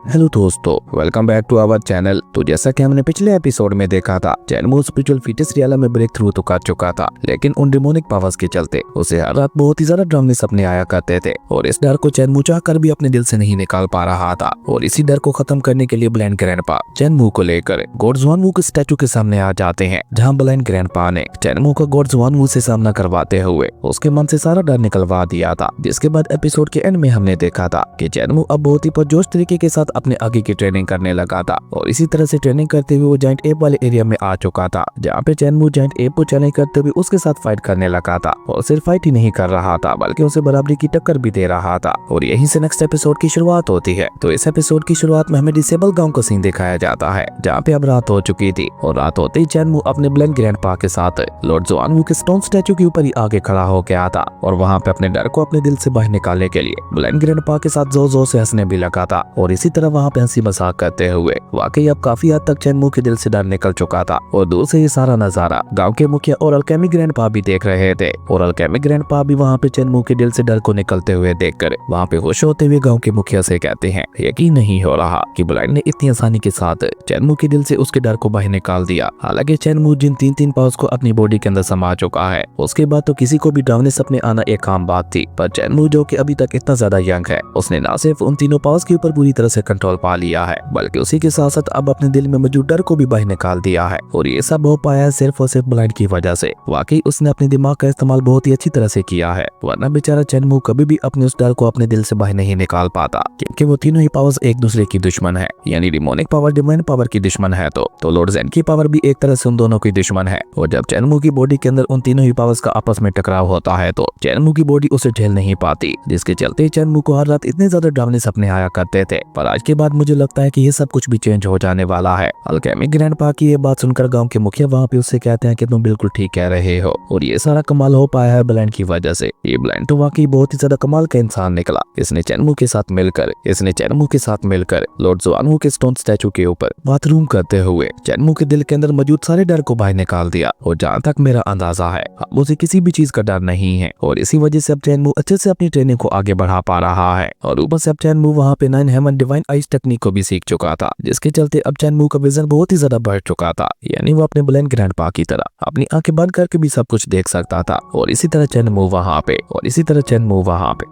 Hello दोस्तों, welcome back to our channel. तो जैसा कि हमने पिछले एपिसोड में देखा था, चेनमू स्पिरिचुअल फिटनेस रियलम में ब्रेक थ्रू तो कर चुका था, लेकिन उन डिमोनिक पावर्स के चलते उसे हर रात बहुत ही ज्यादा डरावने सपने आया करते थे और इस डर को चेनमू चाहकर भी अपने दिल से नहीं निकाल पा रहा था। और इसी डर को खत्म करने के लिए ब्लाइंड ग्रैंडपा चेनमू को लेकर गॉड ज़ुआनवू के स्टैचू के सामने आ जाते हैं, जहाँ ब्लाइंड ग्रैंडपा ने चेनमू का गॉड ज़ुआनवू से सामना करवाते हुए उसके मन से सारा डर निकलवा दिया था। जिसके बाद एपिसोड के एंड में हमने देखा था कि चेनमू अब बहुत ही पुरजोश तरीके के साथ अपने आगे की ट्रेनिंग करने लगा था और इसी तरह से ट्रेनिंग करते हुए वो जाइंट एप वाले एरिया में आ चुका था, जहाँ पे चेनमू जाइंट एप को चैलेंज करते हुए उसके साथ फाइट करने लगा था। और सिर्फ फाइट ही नहीं कर रहा था बल्कि उसे बराबरी की टक्कर भी दे रहा था। और यहीं से नेक्स्ट एपिसोड की शुरुआत होती है। तो इस एपिसोड की शुरुआत में हमें डिसेबल गांव का सीन दिखाया जाता है, जहाँ पे अब रात हो चुकी थी और रात होते ही चेनमू अपने ब्लाइंड ग्रैंडपा के साथ लॉर्ड ज़ुआनवू के स्टोन स्टैचू के ऊपर ही आगे खड़ा हो गया था और वहाँ पे अपने डर को अपने दिल से बाहर निकालने के लिए ब्लाइंड ग्रैंडपा के साथ जोर जोर से हंसने भी लगा था। और इसी तरह वहाँ पे हंसी मजाक करते हुए वाकई अब काफी हद तक चेनमू के दिल से डर निकल चुका था। और दूर से ये सारा नजारा गांव के मुखिया और अल्केमी ग्रैंडपा भी देख रहे थे और अल्केमी ग्रैंडपा भी वहाँ पे चेनमू के दिल से डर को निकलते हुए देखकर वहाँ पे खुश होते हुए गांव के मुखिया से कहते हैं, यकीन नहीं हो रहा कि ब्लाइंड ने इतनी आसानी के साथ चेनमू के दिल से उसके डर को बाहर निकाल दिया। हालांकि चेनमू जिन तीन पावर्स को अपनी बॉडी के अंदर समा चुका है, उसके बाद तो किसी को भी डरावने सपने आना एक आम बात थी। पर चेनमू जो कि अभी तक इतना ज्यादा यंग है, उसने न सिर्फ उन तीनों पावर्स के ऊपर पूरी तरह से कंट्रोल पा लिया है, बल्कि उसी के साथ साथ अब अपने दिल में मौजूद डर को भी बाहर निकाल दिया है। और ये सब हो पाया है सिर्फ और सिर्फ ब्लाइंड की वजह से। वाकई उसने अपने दिमाग का इस्तेमाल बहुत ही अच्छी तरह से किया है, वरना बेचारा चेनमू कभी भी अपने उस डर को अपने दिल से बाहर नहीं निकाल पाता, क्योंकि वो तीनों ही पावर्स एक दूसरे की दुश्मन है। यानी डिमोनिक पावर डिवाइन पावर की दुश्मन है तो लॉर्ड ज़ेन की पावर भी एक तरह से उन दोनों की दुश्मन है। और जब चेनमू की बॉडी के अंदर उन तीनों ही पावर्स का आपस में टकराव होता है तो चेनमू की बॉडी उसे झेल नहीं पाती, जिसके चलते चेनमू को हर रात इतने ज्यादा डरावने सपने आया करते थे। पर आज के बाद मुझे लगता है कि ये सब कुछ भी चेंज हो जाने वाला है। अल्केमी ग्रैंडपा की ये बात सुनकर गांव के मुखिया वहाँ पे उससे कहते हैं कि तुम बिल्कुल ठीक कह रहे हो और ये सारा कमाल हो पाया है ब्लाइंड की वजह से। ये ब्लाइंड तो वाकई बहुत ही ज्यादा कमाल का इंसान निकला। इसने चेनमू के साथ मिलकर लॉर्ड ज़ुआनवू के स्टोन स्टैचू के ऊपर बाथरूम करते हुए चेनमू के दिल के अंदर मौजूद सारे डर को बाहर निकाल दिया। और जहाँ तक मेरा अंदाजा है, अब उसे किसी भी चीज का डर नहीं है और इसी वजह से अब चेनमू अच्छे से अपनी ट्रेनिंग को आगे बढ़ा पा रहा है। और ऊपर से अब चेनमू वहाँ पे 9 हेवन डिवाइन आइज टेक्निक को भी सीख चुका था, जिसके चलते अब चेनमू का विजन बहुत ही ज्यादा बढ़ चुका था। यानी वो अपने ब्लाइंड ग्रैंडपा की तरह अपनी आंखें बंद करके भी सब कुछ देख सकता था। और इसी तरह चेनमू वहाँ पे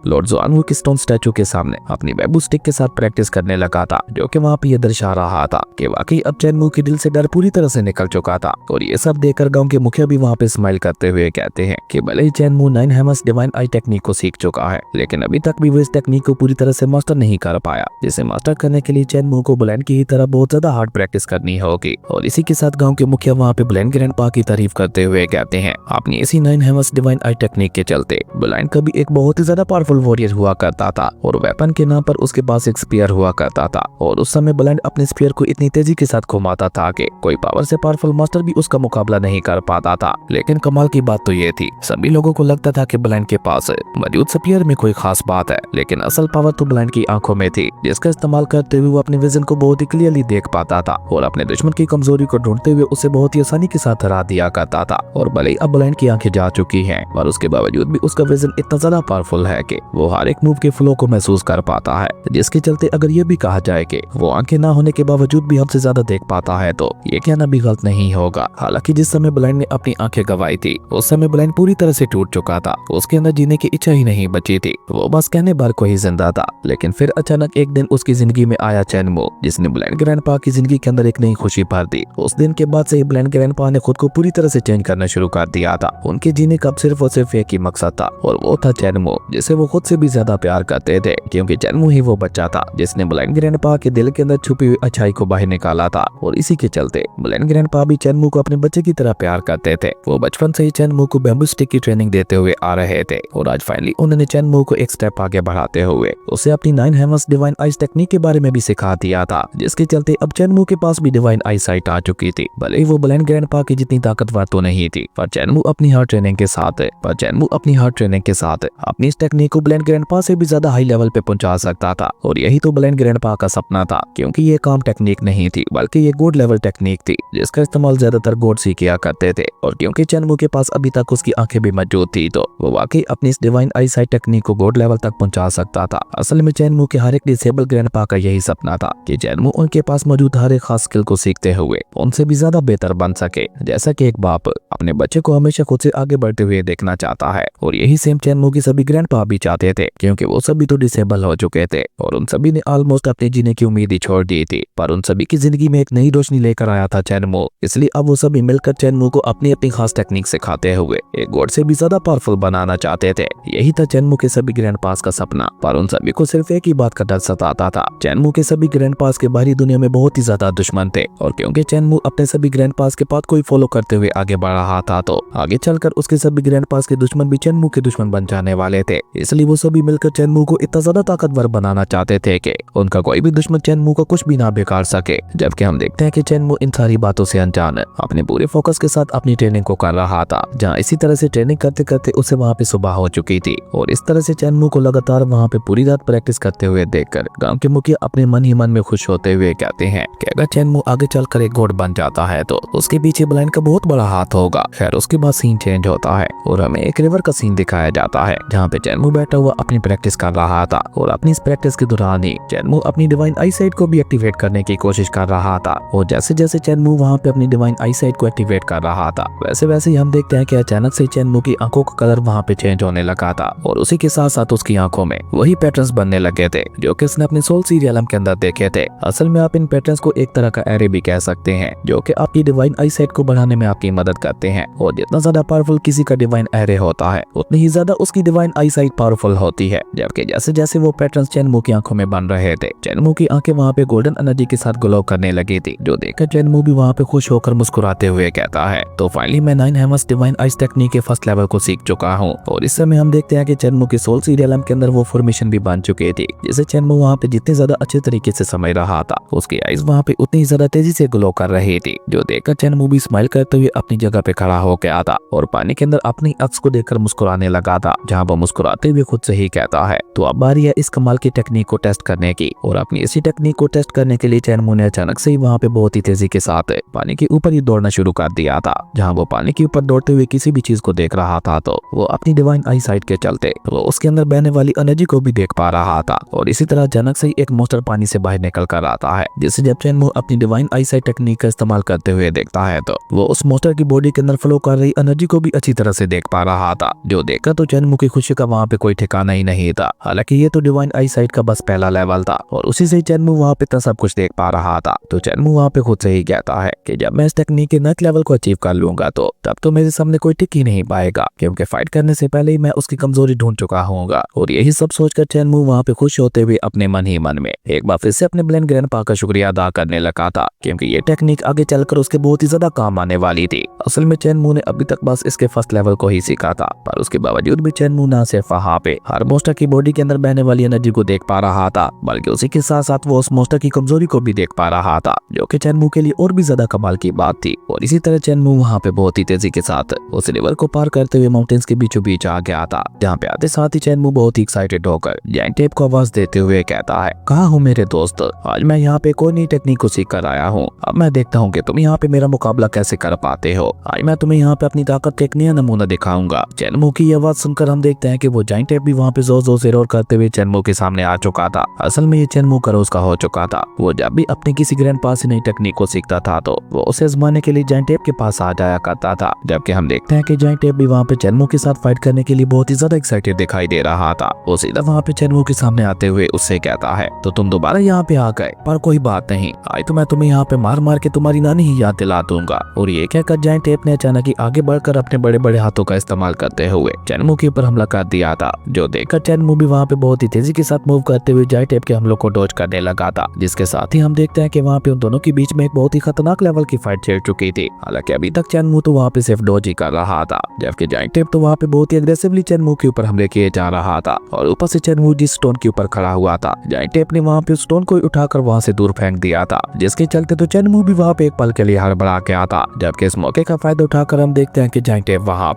लॉर्ड ज़ुआनवू के स्टोन स्टैचू के सामने अपनी बैम्बू स्टिक के साथ प्रैक्टिस करने लगा था, जो कि वहाँ पे ये दर्शा रहा था कि वाकई अब चेनमू के दिल से डर पूरी तरह से निकल चुका था। और ये सब देखकर गांव के मुखिया भी वहाँ पे स्माइल करते हुए कहते हैं कि भले ही चेनमू 9 हेवंस डिवाइन आई टेक्निक को सीख चुका है, लेकिन अभी तक भी वो इस टेक्निक को पूरी तरह से मास्टर नहीं कर पाया, जिसे मास्टर करने के लिए चेनमू को ब्लाइंड की ही तरह बहुत ज्यादा हार्ड प्रैक्टिस करनी होगी। और इसी के साथ गांव के मुखिया वहाँ पे ब्लाइंड ग्रैंडपा की तारीफ करते हुए कहते हैं, अपनी इसी 9 हेवंस डिवाइन आई टेक्निक के चलते ब्लाइंड कभी एक बहुत ही ज्यादा पावरफुल वॉरियर हुआ करता था और वेपन के नाम पर उसके पास एक स्पीयर हुआ करता था। और उस समय ब्लाइंड अपने स्पीयर को इतनी तेजी के साथ घुमाता था कि कोई पावर से पावरफुल मास्टर भी उसका मुकाबला नहीं कर पाता था। लेकिन कमाल की बात तो ये थी, सभी लोगों को लगता था कि ब्लाइंड के पास मौजूद स्पीयर में कोई खास बात है, लेकिन असल पावर तो ब्लाइंड की आंखों में थी, जिसका इस्तेमाल करते हुए वो अपने विजन को बहुत ही क्लियरली देख पाता था और अपने दुश्मन की कमजोरी को ढूंढते हुए उसे बहुत ही आसानी के साथ हरा दिया करता था। और भले ही अब ब्लाइंड की आंखें जा चुकी हैं, पर उसके बावजूद भी उसका विजन इतना ज्यादा पावरफुल है कि वो हर एक मूव के फ्लो को महसूस कर पाता है, जिसके चलते अगर ये भी कहा जाए कि वो आंखें ना होने के बावजूद भी हमसे ज्यादा देख पाता है, तो ये कहना भी गलत नहीं होगा। हालांकि जिस समय ब्लाइंड ने अपनी आंखें गंवाई थी, उस समय ब्लाइंड पूरी तरह से टूट चुका था, उसके अंदर जीने की इच्छा ही नहीं बची थी, वो बस कहने भर को ही जिंदा था। लेकिन फिर अचानक एक दिन उसकी जिंदगी में आया चेनमू, जिसने ब्लाइंड ग्रैंडपा की जिंदगी के अंदर एक नई खुशी भर दी। उस दिन के बाद से ही ब्लाइंड ग्रैंडपा ने खुद को पूरी तरह से चेंज करना शुरू कर दिया था। उनके जीने का सिर्फ और सिर्फ एक ही मकसद था, और वो था चेनमू, जिसे वो खुद से भी ज्यादा प्यार करते थे, क्योंकि चेनमू ही वो बच्चा था जिसने ब्लाइंड ग्रैंडपा के दिल के अंदर छुपी हुई अच्छाई को बाहर निकाला था। और इसी के चलते ब्लाइंड ग्रैंडपा भी चेनमू को अपने बच्चे की तरह प्यार करते थे। वो बचपन से ही चेनमू को बैम्बू स्टिक की ट्रेनिंग देते हुए आ रहे थे और आज फाइनली उन्होंने चेनमू को एक स्टेप आगे बढ़ाते हुए उसे अपनी 9 हेवंस डिवाइन आइज टेक्निक के बारे में भी सिखा दिया था, जिसके चलते अब चेनमू के पास भी डिवाइन आई साइट आ चुकी थी। भले ही वो ब्लाइंड ग्रैंडपा की जितनी ताकतवर तो नहीं थी, पर चेनमू अपनी हार्ड ट्रेनिंग के साथ अपनी इस टेक्निक को ब्लाइंड ग्रैंडपा से भी ज्यादा हाई लेवल पे पहुंचा सकता था। और यही तो ब्लाइंड ग्रैंडपा का सपना था, क्योंकि ये काम टेक्निक नहीं थी बल्कि ये गॉड लेवल टेक्निक थी, जिसका इस्तेमाल ज्यादातर गॉड ही किया करते थे। और क्योंकि चेनमू के पास अभी तक उसकी आंखें भी मौजूद थी, तो वो वाकई अपनी इस डिवाइन आई साइट टेक्निक को गॉड लेवल तक पहुंचा सकता था। असल में चेनमू के हर एक डिसेबल ग्रैंडपा का यही सपना था कि चैनमू उनके पास मौजूद हर एक खास स्किल को सीखते हुए उनसे भी ज्यादा बेहतर बन सके। जैसा कि एक बाप अपने बच्चे को हमेशा खुद से आगे बढ़ते हुए देखना चाहता है, और यही सेम चैनमू की सभी ग्रैंडपा भी चाहते थे, क्योंकि वो सभी तो डिसेबल हो चुके थे और उन सभी ने ऑलमोस्ट अपने जीने की उम्मीद ही छोड़ दी थी। पर उन सभी की जिंदगी में एक नई रोशनी लेकर आया था चैनमू, इसलिए अब वो सभी मिलकर चैनमू को अपनी अपनी खास टेक्निक सिखाते हुए एक गॉड से भी ज्यादा पावरफुल बनाना चाहते थे। यही था चैनमू के सभी ग्रैंडपास का सपना। पर उन सभी को सिर्फ एक ही बात का डर सताता था, चैनमू के सभी ग्रैंडपास के बाहरी दुनिया में बहुत ही ज्यादा दुश्मन थे, और क्योंकि चैनमू अपने सभी ग्रैंडपास के पाथ को ही फॉलो करते हुए आगे बढ़ रहा था, तो आगे चलकर उसके सभी ग्रैंडपास के दुश्मन भी चैनमू के दुश्मन बन जाने वाले थे। इसलिए वो सभी मिलकर चैनमू को इतना ज्यादा ताकतवर बनाना चाहते थे कि उनका कोई भी दुश्मन चैनमू को कुछ भी ना बिगाड़ सके। जबकि हम देखते हैं कि चैनमू इन सारी बातों से अनजान अपने पूरे फोकस के साथ अपनी ट्रेनिंग को कर रहा था, जहाँ इसी तरह से ट्रेनिंग करते करते उसे वहाँ पे सुबह हो चुकी थी। और इस तरह से चैनमू को लगातार वहाँ पे पूरी रात प्रैक्टिस करते हुए देखकर गांव के मुखिया अपने मन ही मन में खुश होते हुए कहते हैं कि अगर चैनमू आगे चलकर एक गॉड बन जाता है तो उसके पीछे ब्लाइंड का बहुत बड़ा हाथ होगा। खैर उसके बाद सीन चेंज होता है और हमें एक रिवर का सीन दिखाया जाता है, जहाँ पे चैनमू बैठा हुआ अपनी प्रैक्टिस कर रहा था, और अपनी इस प्रैक्टिस के दौरान ही चैनमू अपनी डिवाइन आईसाइट को भी एक्टिवेट करने की कोशिश कर रहा था। और जैसे जैसे चैनमू वहाँ पे अपनी डिवाइन आईसाइट को एक्टिवेट कर रहा था, वैसे वैसे ही हम देखते हैं कि अचानक से चैनमू की आंखों का कलर वहाँ पे चेंज होने लगा था, और उसी के साथ साथ उसकी आंखों में वही पैटर्न्स बनने लगे थे जो कि उसने अपने सोल सीरियलम के अंदर देखे थे। असल में आप इन पैटर्न्स को एक तरह का एरे भी कह सकते हैं, जो कि आपकी डिवाइन आईसाइट को बढ़ाने में आपकी मदद करते हैं। और जितना ज्यादा पावरफुल किसी का डिवाइन एरे होता है, उतनी ही ज्यादा उसकी डिवाइन आईसाइट पावरफुल होती है। जबकि जैसे जैसे वो पैटर्न्स चैनमू की आंखों में बन रहे थे, चैनमू की आंखें वहाँ पे गोल्डन एनर्जी के साथ ग्लो करने लगी थी, जो देखकर चैनमू भी वहाँ पे खुश होकर मुस्कुराते हुए कहता है, तो फाइनली मैं 9 हेवंस डिवाइन आइस टेक्निक के फर्स्ट लेवल को सीख चुका हूँ। और इस समय हम देखते हैं कि चैनमू की सोल सीरियलम के अंदर वो फॉर्मेशन भी बन चुकी थी, जिसे चैनमू वहाँ पे जितने ज्यादा अच्छे तरीके से समझ रहा था, उसकी आइज वहाँ पे उतनी ज्यादा तेजी से ग्लो कर रही थी, जो देखकर चैनमू भी स्माइल करते हुए अपनी जगह पे खड़ा हो गया था और पानी के अंदर अपनी अक्स को देखकर मुस्कुराने लगा था, जहाँ वो मुस्कुराते हुए खुद से ही कहता है, तो अब बारी है इस कमाल की टेक्निक को टेस्ट करने की। और अपनी इसी टेक्निक को टेस्ट करने के लिए चैनमू ने अचानक से ही वहाँ पे बहुत ही तेजी के साथ पानी के ऊपर ही दौड़ना शुरू कर दिया था। जहाँ वो पानी के ऊपर दौड़ते हुए किसी भी चीज को देख रहा था, तो वो अपनी डिवाइन आई साइट के चलते वो उसके अंदर बहने वाली एनर्जी को भी देख पा रहा था। और इसी तरह अचानक से ही एक मोस्टर पानी से बाहर निकल कर आता है, जिसे जब चैनमू अपनी डिवाइन आई साइट टेक्निक का इस्तेमाल करते हुए देखता है, तो वो उस मोस्टर की बॉडी के अंदर फ्लो कर रही एनर्जी को भी अच्छी तरह से देख पा रहा था, जो देखकर तो चैनमू की खुशी का वहाँ पे कोई ठिकाना ही नहीं था। हालांकि ये तो डिवाइन आई साइट का बस पहला लेवल था, और उसी से चैनमू वहाँ पे इतना सब कुछ देख पा रहा था। तो चैनमू वहाँ पे खुद से ही कहता है कि जब मैं इस टेक्निक के नेक्स्ट लेवल को अचीव कर लूंगा, तो तब तो मेरे सामने कोई टिक ही नहीं पाएगा, क्योंकि फाइट करने से पहले ही मैं उसकी कमजोरी ढूंढ चुका हूँगा। और यही सब सोचकर चैनमू वहाँ पे खुश होते हुए अपने मन ही मन में एक बार फिर से अपने ब्लेंड ग्रैंडपा का शुक्रिया अदा करने लगा था, क्योंकि ये टेक्निक आगे चलकर उसके बहुत ही ज्यादा काम आने वाली थी। असल में चैनमू ने अभी तक बस इसके फर्स्ट लेवल को ही सीखा था, पर उसके बावजूद भी चैनमू ना सिर्फ वहाँ पे हर मोस्टर की बॉडी के अंदर बहने वाली एनर्जी को देख पा रहा था, बल्कि उसी के साथ साथ वो उस मोस्टर की कमजोरी को भी देख पा रहा था, जो कि चैनमू के लिए और भी ज्यादा कमाल की बात थी। और इसी तरह चैनमू वहाँ पे बहुत ही तेजी के साथ उस रिवर को पार करते हुए माउंटेन्स के बीचों बीच आ गया था, जहाँ पे आते साथ ही चैनमू बहुत ही एक्साइटेड होकर जायंट टेप को आवाज देते हुए कहता है, कहाँ हो मेरे दोस्त, आज मैं यहाँ पे कोई नई टेक्निक को सीख कर आया हूँ। अब मैं देखता हूँ कि तुम यहाँ पे मेरा मुकाबला कैसे कर पाते हो। आज मैं तुम्हें यहाँ पे अपनी ताकत का एक नया नमूना दिखाऊंगा। चैनमू की आवाज सुनकर हम देखते हैं कि वो जायंट टेप भी वहाँ पे जोर जोर से रोर करते हुए चैनमू के सामने आ चुका था। असल में ये चैनमू का रोज का हो चुका था। वो जब भी अपने किसी ग्रैंडपा से नई टेक्निक को सीखता था, तो वो उसे आजमाने के लिए जायंट टेप के पास आ जाया करता था। जबकि हम देखते हैं कि जायंट टेप भी वहाँ पे चैनमू के साथ फाइट करने के लिए बहुत ही ज्यादा एक्साइटेड दिखाई दे रहा था। वो सीधा वहाँ पे चैनमू के सामने आते हुए उससे कहता है, तो तुम दोबारा यहाँ पे आ गए, पर कोई बात नहीं, आज तो मैं तुम्हें यहाँ पे मार मार के तुम्हारी नानी ही याद दिला दूंगा। और ये कहकर जायंट टेप ने अचानक ही आगे बढ़कर अपने बड़े बड़े हाथों का इस्तेमाल करते हुए चैनमू के ऊपर हमला कर दिया था, जो देखकर चैनमू भी वहाँ पे बहुत ही तेजी के साथ मूव करते हुए जायंट टेप के हमलों को डॉज करने लगा था। जिसके साथ ही हम देखते हैं कि वहाँ पे उन दोनों के बीच में एक बहुत ही खतरनाक लेवल की फाइट छिड़ चुकी थी। हालांकि अभी तक चैनमू तो वहाँ पे सिर्फ डॉज ही कर रहा था, जबकि जायंट टेप तो वहाँ पे बहुत ही अग्रेसिवली चैनमू के ऊपर हमले किए जा रहा था। और ऊपर से चैनमू जिस स्टोन के ऊपर खड़ा हुआ था, जायंट टेप ने वहाँ पे उस स्टोन को उठाकर वहाँ से दूर फेंक दिया था, जिसके चलते तो चैनमू भी वहाँ पे एक पल के लिए हड़बड़ा गया था। जबकि इस मौके का फायदा उठाकर हम देखते हैं कि जायंट टेप वहाँ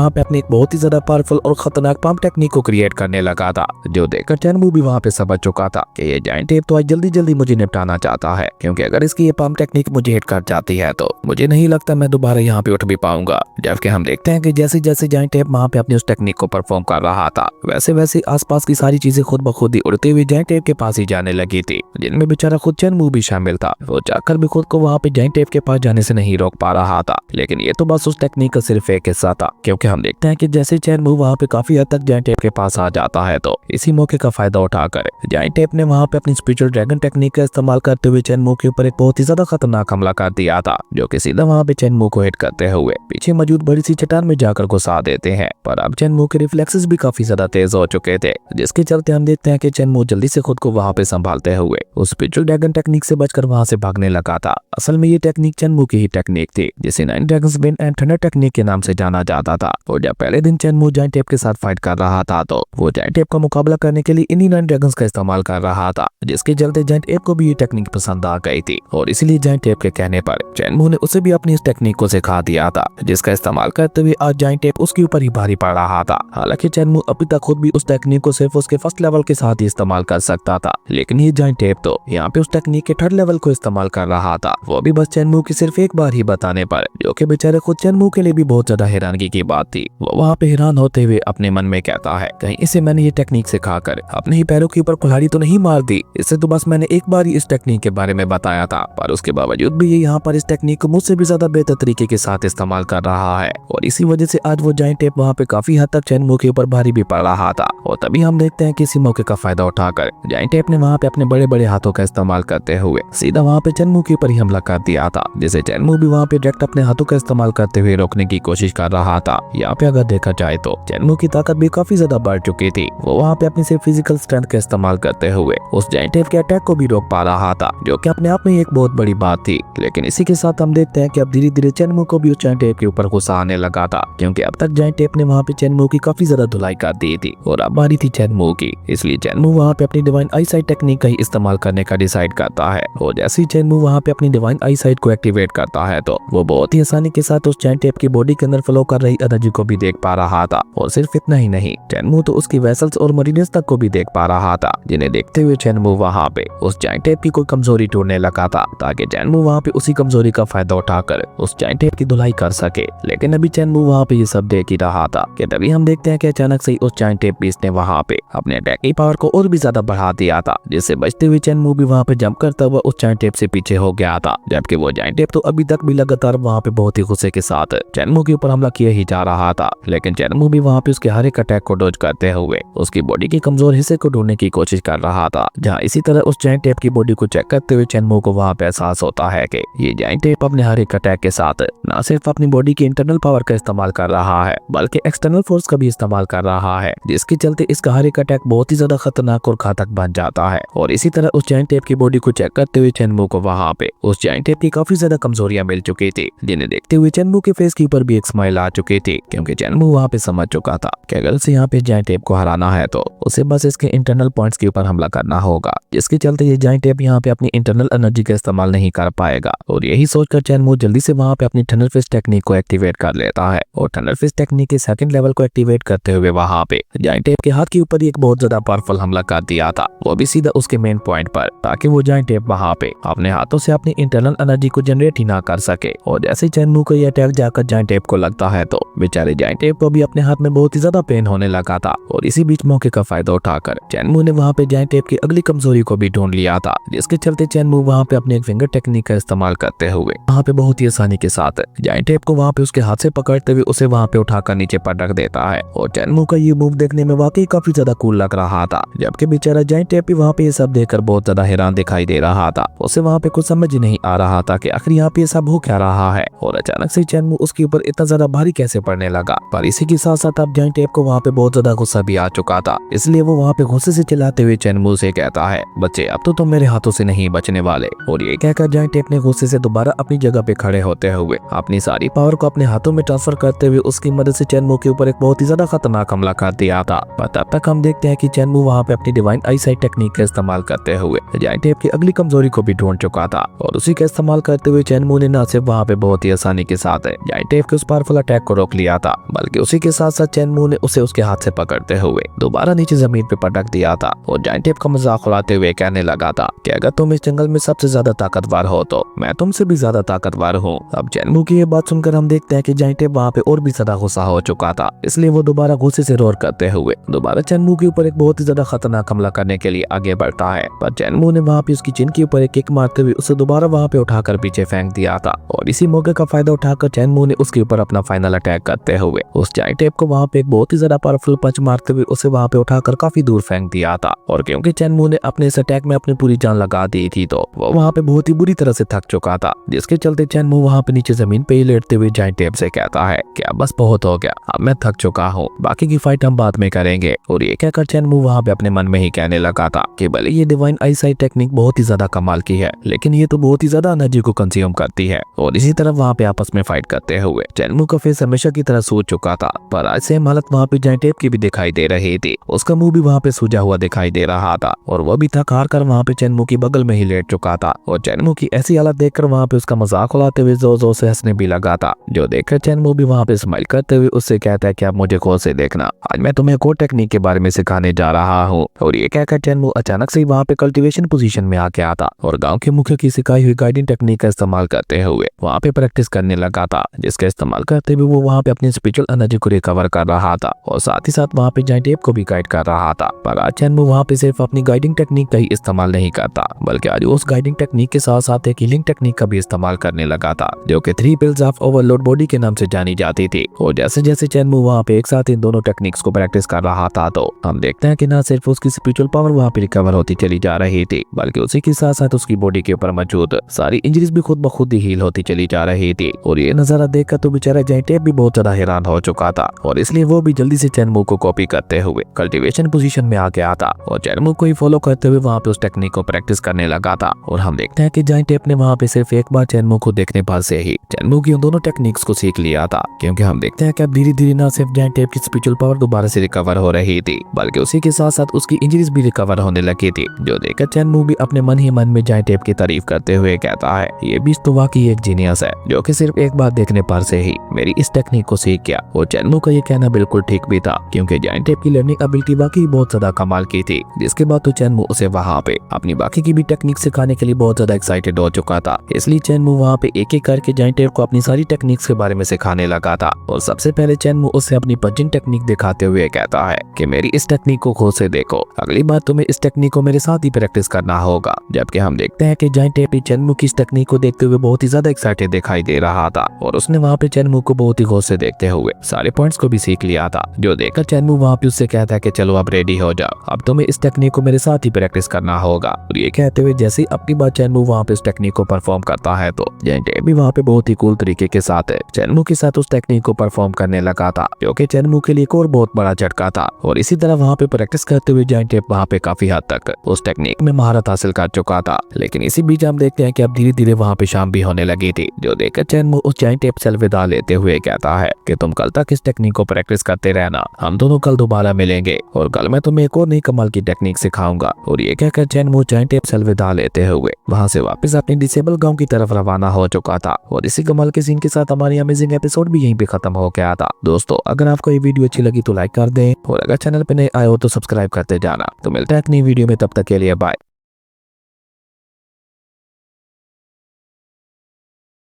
पे अपनी एक बहुत ही ज्यादा पावरफुल और खतरनाक पंप टेक्निक को क्रिएट करने लगा था, जो देखकर चैनमू भी वहाँ पे समझ चुका था कि ये जायंट टेप तो आज जल्दी जल्दी मुझे निपटाना चाहता है, क्योंकि अगर इसकी ये पंप टेक्निक मुझे हिट कर जाती है तो मुझे नहीं लगता मैं दोबारा यहाँ पे उठ भी पाऊंगा। जबकि हम देखते हैं कि जैसे जैसे जायंट टेप वहाँ पे अपनी उस टेक्निक को परफॉर्म कर रहा था, वैसे वैसे आसपास की सारी चीजें खुद ब खुद ही उड़ते हुए जायंट टेप के पास ही जाने लगी थी, जिनमें बेचारा खुद चैनमू भी शामिल था। वो जाकर भी खुद को वहाँ पे जाइंट टेप के पास जाने से नहीं रोक पा रहा था। लेकिन ये तो बस उस टेक्निक का सिर्फ एक हिस्सा था, क्योंकि हम देखते हैं कि जैसे चैनमू वहाँ पे काफी हद तक जाइंट टेप के पास आ जाता है, तो इसी मौके का फायदा उठाकर जाइंट टेप ने वहाँ पे अपनी स्पिरिचुअल ड्रैगन टेक्निक का इस्तेमाल करते हुए चैनमू के ऊपर एक बहुत ही ज्यादा खतरनाक हमला कर दिया था, जो कि सीधा वहाँ पे चैनमू को हिट करते हुए पीछे मौजूद बड़ी सी चट्टान में जाकर घुसा देते हैं। पर अब चैनमू के रिफ्लेक्सेस भी काफी ज्यादा तेज हो चुके थे, जिसके चलते हम देखते हैं कि चैनमू जल्दी से खुद को वहाँ पे संभालते हुए उस स्पिरिचुअल ड्रैगन टेक्निक से बचकर वहाँ से भागने लगा था। असल में ये टेक्निक चैनमू की ही टेक्निक थी, जिसे 9 dragons wind and thunder technique के नाम से जाना जाता था। और जब पहले दिन चैनमू जाइंट टेप के साथ फाइट कर रहा था, तो वो जाइंट टेप का मुकाबला करने के लिए इन्हीं 9 ड्रैगन्स का इस्तेमाल कर रहा था, जिसके चलते जाइंट टेप को भी ये टेक्निक पसंद आ गई थी। और इसीलिए जाइंट टेप के कहने पर चैनमू ने उसे भी अपनी इस टेक्निक को सिखा दिया था, जिसका इस्तेमाल करते हुए आज जाइंट टेप उसके ऊपर ही भारी पड़ रहा था। हालांकि चैनमू अभी तक खुद भी उस टेक्निक को सिर्फ उसके फर्स्ट लेवल के साथ ही इस्तेमाल कर सकता था, लेकिन ये जाइंट टेप तो यहाँ पे उस टेक्निक के थर्ड लेवल को इस्तेमाल कर रहा था, वो भी बस चैनमू की सिर्फ एक बार ही बताने पर, जो कि बेचारे खुद चैनमू के लिए भी बहुत ज्यादा हैरानगी की बात थी। वो वहाँ पे हैरान होते हुए अपने मन में कहता है, कहीं इसे मैंने ये टेक्निक सिखाकर अपने ही पैरों के ऊपर कुल्हाड़ी तो नहीं मार दी। इससे तो बस मैंने एक बार ही इस टेक्निक के बारे में बताया था, पर उसके बावजूद भी ये यहाँ पर इस टेक्निक को मुझसे भी ज्यादा बेहतर तरीके के साथ इस्तेमाल कर रहा है। और इसी वजह से आज वो जाइंट टेप वहाँ पे काफी हद तक चैनमू के ऊपर भारी भी पड़ रहा था। और तभी हम देखते हैं कि इसी मौके का फायदा उठाकर जाइंट टेप ने वहाँ पे अपने बड़े बड़े हाथों का इस्तेमाल करते हुए सीधा वहाँ पे चैनमू के ऊपर ही हमला कर दिया था, जिसे चैनमू भी वहाँ पे डायरेक्ट अपने हाथों का इस्तेमाल करते हुए रोकने की कोशिश कर रहा था। यहाँ पे अगर देखा जाए तो चैनमू की ताकत भी काफी ज्यादा बढ़ चुकी थी। वो वहाँ पे अपनी सिर्फ फिजिकल स्ट्रेंथ का इस्तेमाल करते हुए उस जाइंट टेप के अटैक को भी रोक पा रहा था, जो कि अपने आप में एक बहुत बड़ी बात थी। लेकिन इसी के साथ हम देखते हैं कि अब धीरे धीरे चैनमू को भी उस जाइंट टेप के ऊपर गुस्सा आने लगा था, क्योंकि अब तक जाइंट टेप ने वहाँ पे चैनमू की काफी ज्यादा धुलाई कर दी थी और अब बारी थी चैनमू की। इसलिए चैनमू वहाँ पे अपनी डिवाइन आई साइट टेक्निक का ही इस्तेमाल करने का डिसाइड करता है। और जैसे ही चैनमू वहाँ पे अपनी डिवाइन आई साइट को एक्टिवेट करता है, तो वो बहुत ही आसानी के साथ उस जाइंट टेप की बॉडी के अंदर फ्लो कर रही एनर्जी को भी देख पा रहा था। और सिर्फ इतना ही नहीं, चैनमू तो उसकी वेसल्स और मरीनियंस तक को भी देख पा रहा था, जिन्हें देखते हुए चैनमू वहाँ पे उस जाइंट टेप की कोई कमजोरी ढूंढने लगा था, ताकि चैनमू वहाँ पे उसी कमजोरी का फायदा उठाकर उस जाइंट टेप की धुलाई कर सके। लेकिन अभी चैनमू वहाँ पे ये सब देख ही रहा था कि तभी हम देखते हैं कि अचानक से उस जाइंट टेप बीस्ट ने वहाँ पे अपने अटैक की पावर को और भी ज्यादा बढ़ा दिया था, जिससे बचते हुए चैनमू भी वहाँ पे जंप करता हुआ उस जाइंट टेप से पीछे हो गया था। जबकि वो जाइंट टेप तो अभी तक भी लगातार वहाँ पे बहुत ही गुस्से के साथ चैनमू के ऊपर हमला किया ही जा रहा था। लेकिन चैनमू भी वहाँ पे उसके हर एक अटैक को डॉज करते हुए उसकी बॉडी के कमजोर हिस्से को ढूंढने की कोशिश कर रहा था। जहाँ इसी तरह उस जाइंट टेप की बॉडी को चेक करते हुए चैनमू को वहाँ पे एहसास होता है कि ये जाइंट टेप अपने हर एक अटैक के साथ न सिर्फ अपनी बॉडी की इंटरनल पावर का इस्तेमाल कर रहा है, बल्कि एक्सटर्नल फोर्स का भी इस्तेमाल कर रहा है, जिसके चलते इसका हर एक अटैक बहुत ही ज्यादा खतरनाक और घातक बन जाता है। और इसी तरह उस जाइंट टेप की बॉडी को चेक करते हुए चैनमू को वहाँ पे उस जाइंट टेप की काफी ज्यादा कमजोरियां मिल चुकी थी, जिन्हें देखते हुए चैनमू के फेस के ऊपर भी एक स्माइल आ चुकी थी, क्योंकि चैनमू वहाँ पे समझ चुका था कि अगर उसे यहाँ पे जाइंट टेप को हराना है तो उसे बस इसके इंटरनल पॉइंट्स के ऊपर हमला करना होगा, जिसके चलते ये जाइंट टेप यहाँ पे अपनी इंटरनल एनर्जी का इस्तेमाल नहीं कर पाएगा। और यही सोचकर चैनमू जल्दी से वहाँ पे अपनी थंडर फिस्ट टेक्निक को एक्टिवेट कर लेता है और थंडर फिस्ट टेक्निक के सेकंड लेवल को एक्टिवेट करते हुए वहाँ पे जाइंट टेप के हाथ के ऊपर एक बहुत ज्यादा पावरफुल हमला कर दिया था, वो भी सीधा उसके मेन पॉइंट पर, ताकि वो जाइंट टेप वहाँ पे अपने हाथों से अपनी इंटरनल एनर्जी को जनरेट ही ना कर सके। और जैसे चैनमू को ये अटैक जाकर जाइंट टेप को लगता है, तो बेचारे जाइंट टेप को भी अपने हाथ में बहुत ही ज्यादा पेन होने लगा था। और इसी बीच मौके का फायदा उठाकर चैनमू ने वहाँ पे जाइंट टेप की अगली कमजोरी को भी ढूंढ लिया था, जिसके चलते चैनमू वहाँ पे अपने एक फिंगर टेक्निक का इस्तेमाल करते हुए वहाँ पे बहुत ही आसानी के साथ जाइंट टेप को वहाँ पे उसके हाथ से पकड़ते हुए उसे वहाँ पे उठाकर नीचे पर रख देता है। और चैनमू का ये मूव देखने में वाकई काफी ज्यादा कूल लग रहा था, जबकि बेचारा जाइंट टेप भी वहाँ पे ये सब देखकर बहुत ज्यादा हैरान दिखाई दे रहा था। उसे वहाँ पे कुछ समझ ही नहीं आ रहा था कि आखिर यहाँ पे ये सब हो क्या रहा है, और अचानक से चैनमू उसके ऊपर इतना ज्यादा भारी कैसे पड़ने लगा। पर इसी के साथ साथ अब जाइंट टेप को वहाँ पे बहुत ज्यादा गुस्सा भी आ चुका था, इसलिए वो वहाँ पे गुस्से से चिल्लाते हुए चैनमू से कहता है, बच्चे अब तो तुम मेरे हाथों से नहीं बचने वाले। और ये कहकर जाइंट टेप ने गुस्से से दोबारा अपनी जगह पे खड़े होते हुए अपनी सारी पावर को अपने हाथों में ट्रांसफर करते हुए उसकी मदद से चैनमू के ऊपर एक बहुत ही ज्यादा खतरनाक हमला कर दिया था। पर तब तक हम देखते हैं कि चैनमू वहाँ पे अपनी डिवाइन आई साइट टेक्निक का इस्तेमाल करते हुए जाइंट टेप की अगली कमजोरी को भी ढूंढ चुका था। और उसी का इस्तेमाल करते हुए चैनमू ने न सिर्फ वहाँ पे बहुत ही आसानी के साथ जाइंट टेप के उस पावरफुल अटैक को रोक लिया था, बल्कि उसी के साथ साथ चैनमू ने उसे उसके हाथ से पकड़ते हुए दोबारा नीचे जमीन पे पटक दिया था। और जाइंट टेप का मजाक उड़ाते हुए कहने लगा था कि अगर तुम इस जंगल में सबसे ज्यादा ताकतवर हो तो मैं तुमसे भी ज्यादा ताकतवर हूँ। अब चैनमू की ये बात सुनकर हम देखते हैं कि जाइंट टेप वहाँ पे और भी ज्यादा गुस्सा हो चुका था, इसलिए वो दोबारा गुस्से से रोर करते हुए दोबारा चैनमू के ऊपर एक बहुत ही ज्यादा खतरनाक हमला करने के लिए आगे बढ़ता है, पर चैनमू ने वहाँ पे उसकी चिन के ऊपर एक किक मारते हुए उसे दोबारा वहाँ पे उठाकर पीछे फेंक दिया था। और इसी मौके का फायदा उठाकर चैनमू ने उसके ऊपर अपना फाइनल अटैक करते हुए उस जायंट एप को वहाँ पे एक बहुत ही ज्यादा पावरफुल पंच मारते हुए उसे वहाँ पे उठाकर काफी दूर फेंक दिया था। और क्योंकि चैनमू ने अपने इस अटैक में अपनी पूरी जान लगा दी थी तो वो वहाँ पे बहुत ही बुरी तरह से थक चुका था, जिसके चलते चैनमू वहाँ पे नीचे जमीन पे ही लेटते हुए जायंट एप से कहता है कि अब बस बहुत हो गया, अब मैं थक चुका हूँ, बाकी की फाइट हम बाद में करेंगे। और ये कहकर चैनमू वहाँ पे अपने मन में ही कहने लगा था कि भले ये डिवाइन आईसाइट टेक्निक बहुत ही ज्यादा कमाल की है, लेकिन ये तो बहुत ही ज्यादा एनर्जी को कंज्यूम करती है। और इसी तरह वहाँ पे आपस में फाइट करते हुए चैनमू का फेस हमेशा की तरह सूज चुका था, पर आज सेम हालत वहाँ पे जायंट एप की भी दिखाई दे रही थी। उसका मुंह भी वहाँ पे सूजा हुआ दिखाई दे रहा था और वह भी थक हार कर वहाँ पे चैनमू की बगल में ही लेट चुका था। और चैनमू की ऐसी हालत देखकर वहाँ पे उसका मजाक उड़ाते हुए जोर जोर से हंसने भी लगा था, जो देखकर चैनमू भी वहाँ पे स्माइल करते हुए उससे कहता है कि आप मुझे गौर से देखना, आज मैं तुम्हें एक और टेक्निक के बारे में सिखाने जा रहा हूँ। और ये कहकर चैनमू अचानक से वहाँ पे कल्टीवेशन पोजीशन में आके आता और गांव के मुखिया की सिखाई हुई गाइडिंग टेक्निक का इस्तेमाल करते हुए वहाँ पे प्रैक्टिस करने लगा था, जिसका इस्तेमाल करते हुए वो वहाँ पे अपनी स्पिरिचुअल एनर्जी को रिकवर कर रहा था और साथ ही साथ वहाँ पे जायंट एप को भी गाइड कर रहा था। पर आज चैनमू वहाँ पे सिर्फ अपनी गाइडिंग टेक्निक का ही इस्तेमाल नहीं करता, बल्कि आज उस गाइडिंग टेक्निक के साथ साथ एक हीलिंग टेक्निक का भी इस्तेमाल करने लगा था, जो कि 3 पिल्स ऑफ ओवरलोड बॉडी के नाम से जानी जाती थी। और जैसे जैसे चैनमू वहाँ पे एक साथ इन दोनों टेक्निक्स को प्रैक्टिस कर रहा था तो हम देखते हैं कि न सिर्फ उसकी स्पिरिचुअल पावर वहाँ पे रिकवर होती चली जा रही थी, बल्कि उसी के साथ साथ उसकी बॉडी के ऊपर मौजूद सारी इंजरीज भी खुद ब खुद ही हील होती चली जा रही थी। और ये नजारा देखकर तो बेचारा जायंट एप भी बहुत ज्यादा हैरान हो चुका था और इसलिए वो भी जल्दी से चैनमू को कॉपी करते हुए कल्टीवेशन पोजीशन में आ गया था और चैनमू को ही फॉलो करते हुए वहाँ पे उस टेक्निक को प्रैक्टिस करने लगा था। और हम देखते हैं कि जायंट एप ने वहाँ पे सिर्फ एक बार चैनमू को देखने पर से ही चैनमू की उन दोनों टेक्निक्स को सीख लिया था, क्योंकि हम देखते हैं कि अब धीरे धीरे न सिर्फ जायंट एप की स्पिरिचुअल पावर दोबारा से रिकवर हो रही थी, बल्कि उसी के साथ साथ उसकी इंजरीज भी रिकवर होने लगी थी, जो देखकर चैनमू भी अपने मन ही मन में जायंट एप की तारीफ करते हुए कहता है ये बीच तो वाकई एक जीनियस है, जो कि सिर्फ एक बार देखने पर से ही मेरी इस टेक्निक को सीख गया। और चैनमू का ये कहना बिल्कुल ठीक भी था, क्योंकि जायंट एप की लर्निंग एबिलिटी वाकई बहुत ज्यादा कमाल की थी, जिसके बाद तो चैनमू उसे वहाँ पे अपनी बाकी की भी टेक्निक सिखाने के लिए बहुत ज्यादा एक्साइटेड हो चुका था। इसलिए चैनमू वहाँ पे एक एक करके जायंट एप को अपनी सारी टेक्निक्स के बारे में सिखाने लगा था। और सबसे पहले चैनमू उसे अपनी पंचिंग टेक्निक दिखाते हुए कहता है कि मेरी इस टेक्निक को खुद से देखो, अगली बार तुम्हें इस टेक्निक को मेरे साथ ही प्रैक्टिस करना होगा। जबकि हम देखते हैं कि जायंट एप चैनमू की इस टेक्निक को देखते हुए बहुत ही ज्यादा एक्साइटेड दिखाई दे रहा था और उसने वहाँ पे चैनमू को बहुत ही गौर से देखते हुए सारे पॉइंट्स को भी सीख लिया था, जो देखकर चैनमू वहाँ पे उससे कहता है कि चलो अब रेडी हो जाओ, अब तुम्हें इस टेक्निक को मेरे साथ ही प्रैक्टिस करना होगा। और ये कहते हुए जैसे ही अपनी बात चैनमू वहाँ पे इस टेक्निक को परफॉर्म करता है तो जायंट एप भी वहाँ पे बहुत ही कूल तरीके के साथ चैनमू के साथ उस टेक्निक को परफॉर्म करने लगा था, जो कि चैनमू के लिए एक और बहुत बड़ा झटका था। और इसी तरह वहाँ पे प्रैक्टिस करते हुए जायंट एप वहाँ पे काफी हद तक उस टेक्निक में महारत हासिल कर चुका था। लेकिन इसी बीच हम देखते हैं कि अब धीरे धीरे वहाँ पे शाम भी होने लगी थी, जो देखकर चैनमू उस जायंट एप से अलविदा लेते हुए कहता है कि तुम कल तक इस टेक्निक को प्रैक्टिस करते रहना, हम दोनों कल दोबारा मिलेंगे और कल मैं तुम्हें एक और नई कमाल की टेक्निक सिखाऊंगा। और ये कहकर चैनमू जायंट एप से अलविदा लेते हुए वहाँ से वापस अपने डिसेबल गांव की तरफ रवाना हो चुका था। और इसी कमाल के सीन के साथ हमारी अमेजिंग एपिसोड भी यहीं पे खत्म हो गया था। दोस्तों अगर आपको ये वीडियो अच्छी लगी तो लाइक कर दें और अगर चैनल पे नए आए हो तो सब्सक्राइब करते जाना। तो मिलता है एक नई वीडियो में, तब तक के लिए बाय।